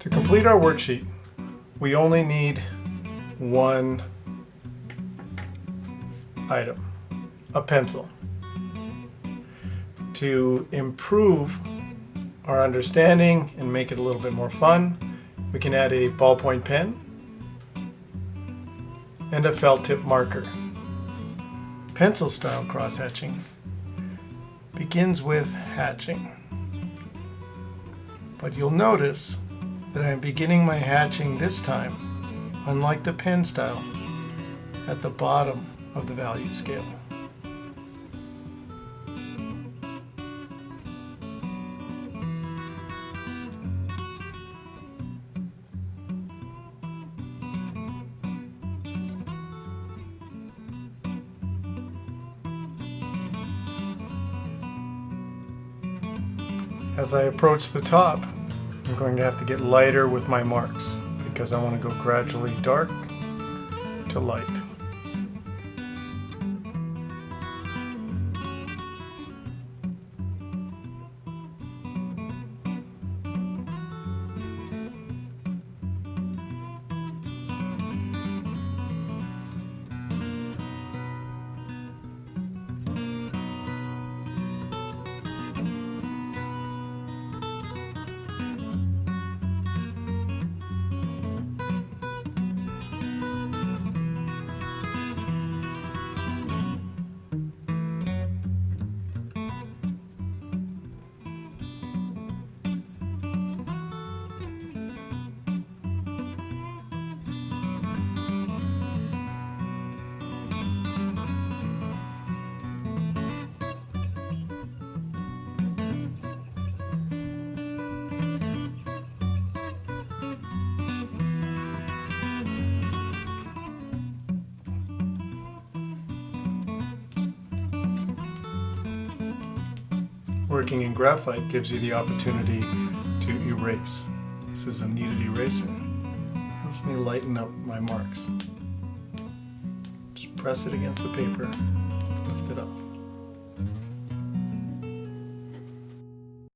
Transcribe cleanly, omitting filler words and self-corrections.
To complete our worksheet, we only need one item, a pencil. To improve our understanding and make it a little bit more fun, we can add a ballpoint pen and a felt tip marker. Pencil style cross-hatching begins with hatching. But you'll notice that I'm beginning my hatching this time, unlike the pen style, at the bottom of the value scale. As I approach the top, I'm going to have to get lighter with my marks because I want to go gradually dark to light. Working in graphite gives you the opportunity to erase. This is a kneaded eraser. Helps me lighten up my marks. Just press it against the paper